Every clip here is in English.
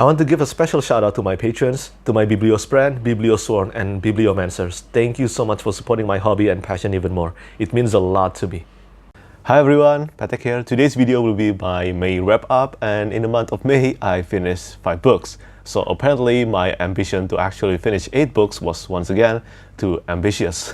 I want to give a special shout out to my patrons, to my Bibliosprand, Bibliosworn, and Bibliomancers. Thank you so much for supporting my hobby and passion even more. It means a lot to me. Hi everyone, Petrik here. Today's video will be my May wrap up, and in the month of May, I finished 5 books. So apparently my ambition to actually finish 8 books was once again too ambitious.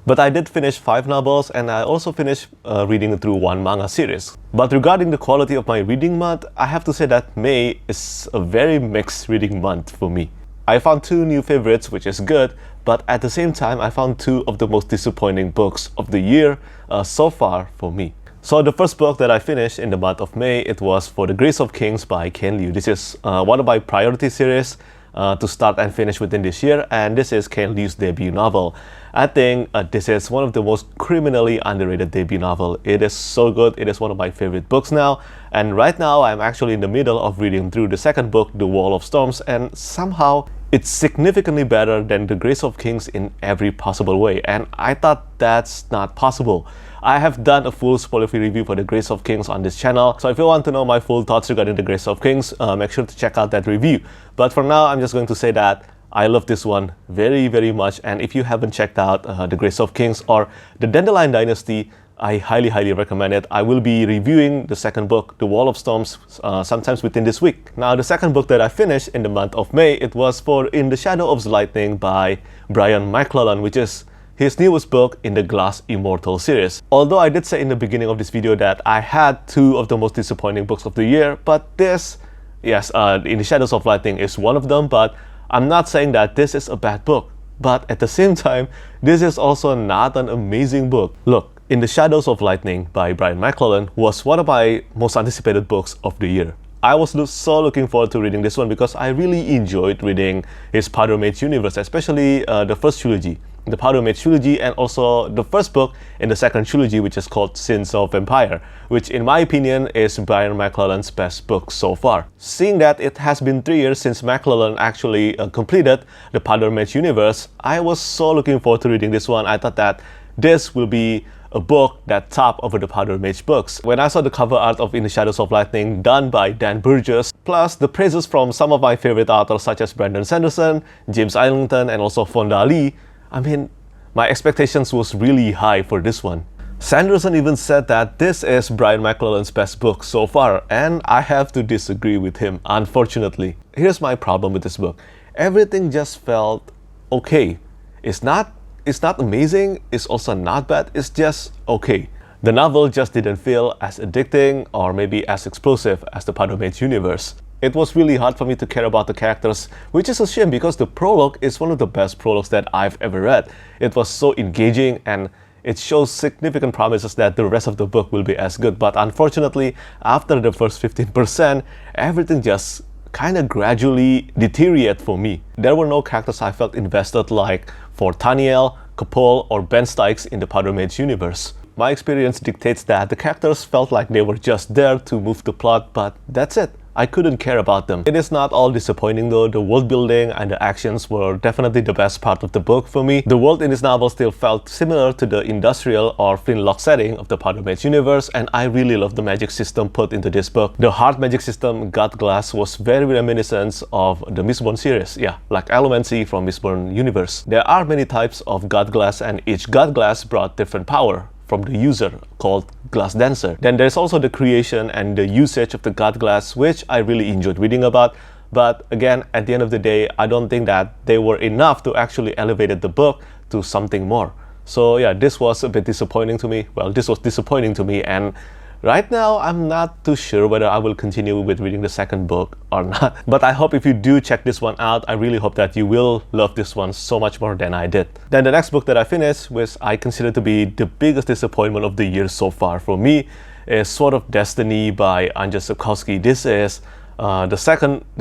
But I did finish 5 novels, and I also finished reading through 1 manga series. But regarding the quality of my reading month, I have to say that May is a very mixed reading month for me. I found 2 new favorites, which is good, but at the same time, I found 2 of the most disappointing books of the year so far for me. So the first book that I finished in the month of May, it was For the Grace of Kings by Ken Liu. This is one of my priority series to start and finish within this year, and this is Ken Liu's debut novel. I think this is one of the most criminally underrated debut novel. It is so good. It is one of my favorite books now, and right now I'm actually in the middle of reading through the second book, The Wall of Storms, and somehow it's significantly better than The Grace of Kings in every possible way, and I thought that's not possible. I have done a full spoiler-free review for The Grace of Kings on this channel, so if you want to know my full thoughts regarding The Grace of Kings, make sure to check out that review. But for now, I'm just going to say that I love this one very, very much, and if you haven't checked out The Grace of Kings or The Dandelion Dynasty, I highly recommend it. I will be reviewing the second book, The Wall of Storms, sometimes within this week. Now, the second book that I finished in the month of May, it was For In the Shadow of Lightning by Brian McClellan, which is his newest book in the Glass Immortal series. Although I did say in the beginning of this video that I had 2 of the most disappointing books of the year, but this, yes, In the Shadows of Lightning is one of them, but I'm not saying that this is a bad book. But at the same time, this is also not an amazing book. Look, In the Shadows of Lightning by Brian McClellan was one of my most anticipated books of the year. I was so looking forward to reading this one because I really enjoyed reading his Powder Mage universe, especially the first trilogy, the Powder Mage trilogy, and also the first book in the second trilogy, which is called Sins of Empire, which in my opinion is Brian McClellan's best book so far. Seeing that it has been 3 years since McClellan actually completed the Powder Mage universe, I was so looking forward to reading this one. I thought that this will be a book that topped over the Powder Mage books. When I saw the cover art of In the Shadows of Lightning done by Dan Burgess, plus the praises from some of my favorite authors such as Brandon Sanderson, James Islington, and also Fonda Lee, I mean, my expectations was really high for this one. Sanderson even said that this is Brian McClellan's best book so far, and I have to disagree with him, unfortunately. Here's my problem with this book. Everything just felt okay. It's not amazing, it's also not bad, it's just okay. The novel just didn't feel as addicting or maybe as explosive as the Powder Mage universe. It was really hard for me to care about the characters, which is a shame because the prologue is one of the best prologues that I've ever read. It was so engaging and it shows significant promises that the rest of the book will be as good. But unfortunately, after the first 15%, everything just kind of gradually deteriorated for me. There were no characters I felt invested like for Taniel, Kapol, or Ben Stikes in the Powder Mage universe. My experience dictates that the characters felt like they were just there to move the plot, but that's it. I couldn't care about them. It is not all disappointing though. The world building and the actions were definitely the best part of the book for me. The world in this novel still felt similar to the industrial or flintlock setting of the Powder Mage universe, and I really love the magic system put into this book. The hard magic system, God Glass, was very reminiscent of the Mistborn series, yeah, like Elemency from Mistborn universe. There are many types of God Glass, and each God Glass brought different power from the user, called Glass Dancer. Then there's also the creation and the usage of the God Glass, which I really enjoyed reading about. But again, at the end of the day, I don't think that they were enough to actually elevate the book to something more. So yeah, this was a bit disappointing to me. Well, this was disappointing to me, and right now, I'm not too sure whether I will continue with reading the second book or not. But I hope if you do check this one out, I really hope that you will love this one so much more than I did. Then the next book that I finished, which I consider to be the biggest disappointment of the year so far for me, is Sword of Destiny by Andrzej Sapkowski. This is the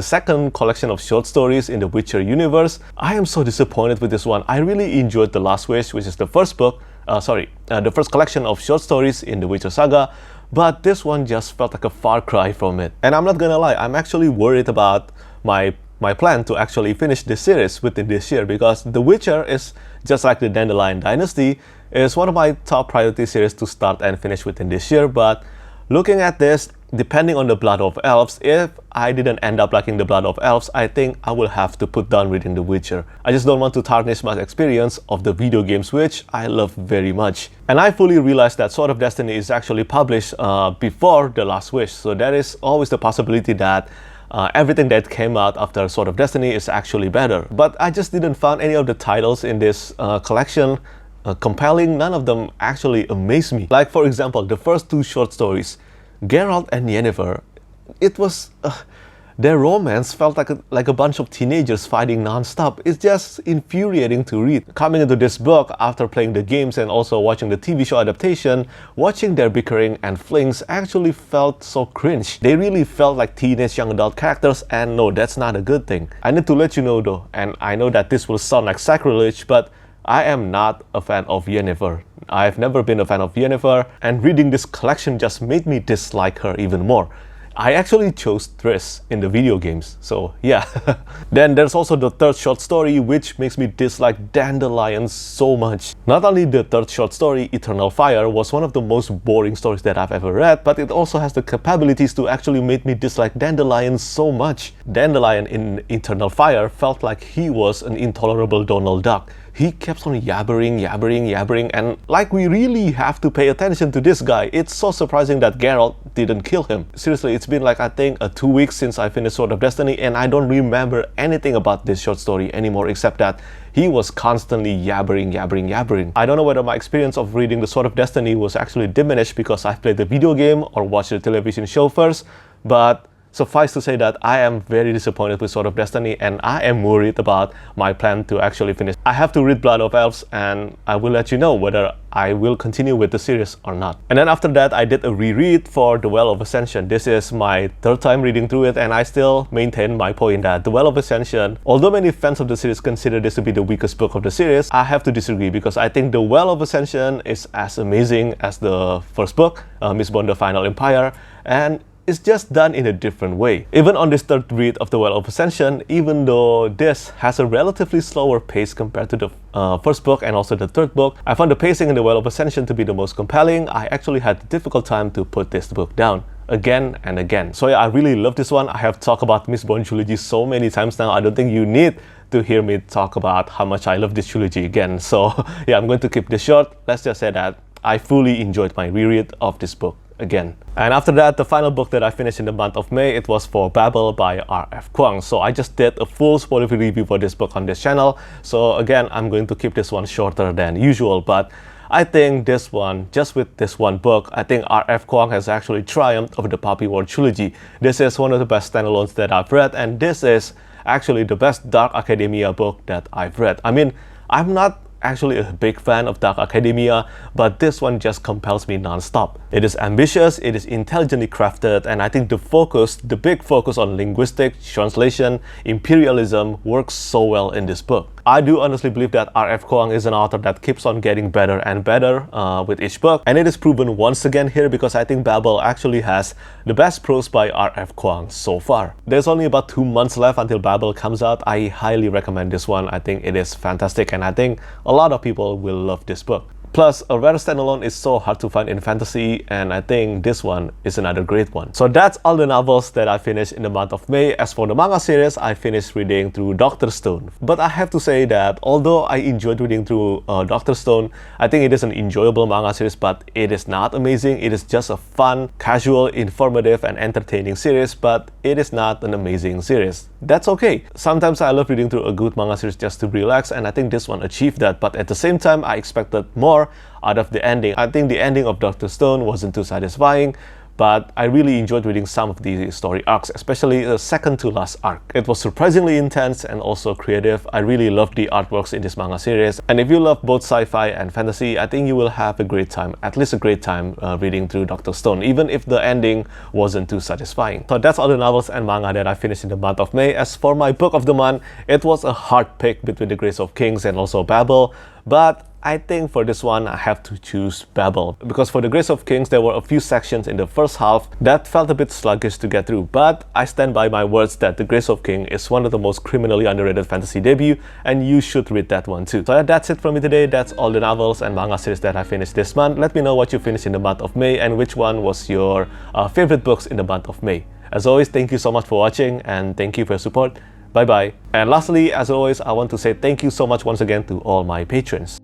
second collection of short stories in the Witcher universe. I am so disappointed with this one. I really enjoyed The Last Wish, which is the first book, the first collection of short stories in the Witcher saga. But this one just felt like a far cry from it. And I'm not gonna lie, I'm actually worried about my plan to actually finish this series within this year, because The Witcher is just like the Dandelion Dynasty, is one of my top priority series to start and finish within this year. But looking at this, depending on the Blood of Elves, if I didn't end up liking the Blood of Elves, I think I will have to put down reading The Witcher. I just don't want to tarnish my experience of the video games, which I love very much. And I fully realized that Sword of Destiny is actually published before The Last Wish, so there is always the possibility that everything that came out after Sword of Destiny is actually better. But I just didn't find any of the titles in this collection compelling. None of them actually amazed me. Like, for example, the first two short stories, Geralt and Yennefer, it was... their romance felt like a bunch of teenagers fighting non-stop. It's just infuriating to read. Coming into this book, after playing the games and also watching the TV show adaptation, watching their bickering and flings actually felt so cringe. They really felt like teenage young adult characters, and no, that's not a good thing. I need to let you know though, and I know that this will sound like sacrilege, but I am not a fan of Yennefer. I've never been a fan of Yennefer, and reading this collection just made me dislike her even more. I actually chose Triss in the video games, so yeah. Then there's also the third short story, which makes me dislike Dandelion so much. Not only the third short story, Eternal Fire, was one of the most boring stories that I've ever read, but it also has the capabilities to actually make me dislike Dandelion so much. Dandelion in Eternal Fire felt like he was an intolerable Donald Duck. He kept on yabbering, and like we really have to pay attention to this guy. It's so surprising that Geralt didn't kill him. Seriously, it's been like I think 2 weeks since I finished Sword of Destiny, and I don't remember anything about this short story anymore except that he was constantly yabbering. I don't know whether my experience of reading the Sword of Destiny was actually diminished because I played the video game or watched the television show first, but suffice to say that I am very disappointed with Sword of Destiny, and I am worried about my plan to actually finish. I have to read Blood of Elves, and I will let you know whether I will continue with the series or not. And then after that, I did a reread for The Well of Ascension. This is my third time reading through it, and I still maintain my point that The Well of Ascension, although many fans of the series consider this to be the weakest book of the series, I have to disagree because I think The Well of Ascension is as amazing as the first book, Mistborn: The Final Empire, and it's just done in a different way. Even on this third read of The Well of Ascension, even though this has a relatively slower pace compared to the first book and also the third book, I found the pacing in The Well of Ascension to be the most compelling. I actually had a difficult time to put this book down again and again. So yeah, I really love this one. I have talked about Mistborn trilogy so many times now, I don't think you need to hear me talk about how much I love this trilogy again. So yeah, I'm going to keep this short. Let's just say that I fully enjoyed my reread of this book again. And after that, the final book that I finished in the month of May, it was for Babel by R.F. Kuang. So I just did a full spoiler-free review for this book on this channel. So again, I'm going to keep this one shorter than usual, but I think this one, just with this one book, I think R.F. Kuang has actually triumphed over the Poppy War trilogy. This is one of the best standalones that I've read, and this is actually the best Dark Academia book that I've read. I mean, I'm not actually a big fan of Dark Academia, but this one just compels me non-stop. It is ambitious, it is intelligently crafted, and I think the big focus on linguistics, translation, imperialism works so well in this book. I do honestly believe that R.F. Kuang is an author that keeps on getting better and better with each book, and it is proven once again here because I think Babel actually has the best prose by R.F. Kuang so far. There's only about 2 months left until Babel comes out. I highly recommend this one. I think it is fantastic, and I think a lot of people will love this book. Plus, a rare standalone is so hard to find in fantasy, and I think this one is another great one. So that's all the novels that I finished in the month of May. As for the manga series, I finished reading through Dr. Stone. But I have to say that although I enjoyed reading through Dr. Stone, I think it is an enjoyable manga series, but it is not amazing. It is just a fun, casual, informative, and entertaining series, but it is not an amazing series. That's okay. Sometimes I love reading through a good manga series just to relax, and I think this one achieved that, but at the same time, I expected more out of the ending. I think the ending of Dr. Stone wasn't too satisfying, but I really enjoyed reading some of the story arcs, especially the second to last arc. It was surprisingly intense and also creative. I really loved the artworks in this manga series, and if you love both sci-fi and fantasy, I think you will have a great time, at least a great time reading through Dr. Stone, even if the ending wasn't too satisfying. So that's all the novels and manga that I finished in the month of May. As for my book of the month, it was a hard pick between The Grace of Kings and also Babel, but I think for this one, I have to choose Babel. Because for the Grace of Kings, there were a few sections in the first half that felt a bit sluggish to get through. But I stand by my words that the Grace of King is one of the most criminally underrated fantasy debut, and you should read that one too. So yeah, that's it from me today. That's all the novels and manga series that I finished this month. Let me know what you finished in the month of May and which one was your favorite books in the month of May. As always, thank you so much for watching and thank you for your support. Bye bye. And lastly, as always, I want to say thank you so much once again to all my patrons.